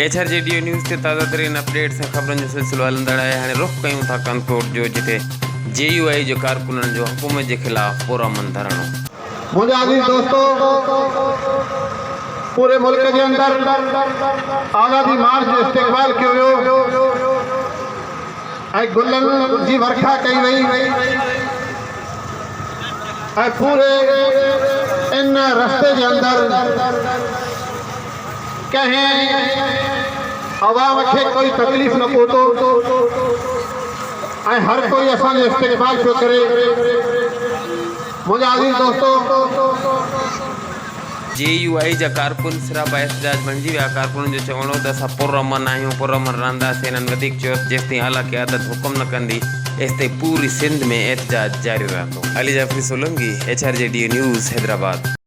HRJDO news के ताज़ा तरीन अपडेट्स ऐं ख़बरुनि जो सिलसिलो हलंदड़ आहे। हाणे रुख़ कयूं था कानपुर जो, जिथे JUI जो कारकुननि जो हुकूमत के ख़िलाफ़ पुरअमन धरणो। मुझे अजीज दोस्तों, पूरे मुल्क के अंदर आज़ादी मार्च जो इस्तेक़बाल कियो वियो ऐं गुलनि जी वर्खा कई वई ऐं पूरे इन रस्ते के अंदर कहीं अवाम के कोई तकलीफ़ न पहुतो ऐं हर कोई असांजो इस्तेक़बाल पियो करे। मुझे अजीज दोस्तों, JUI जा कारकुन सिराबा एहतजाज बणिजी विया। कारकुननि जो चवणो त असां पुरअमन आहियूं, पुरअमन रहंदासीं। इन्हनि वधीक चयो जेसिताईं आला क़यादत हुकुम न कंदी तेसिताईं पूरी सिंध में एहतजाज जारी रहंदो। Ali Jafri Solanki, HRJDO news, Hyderabad.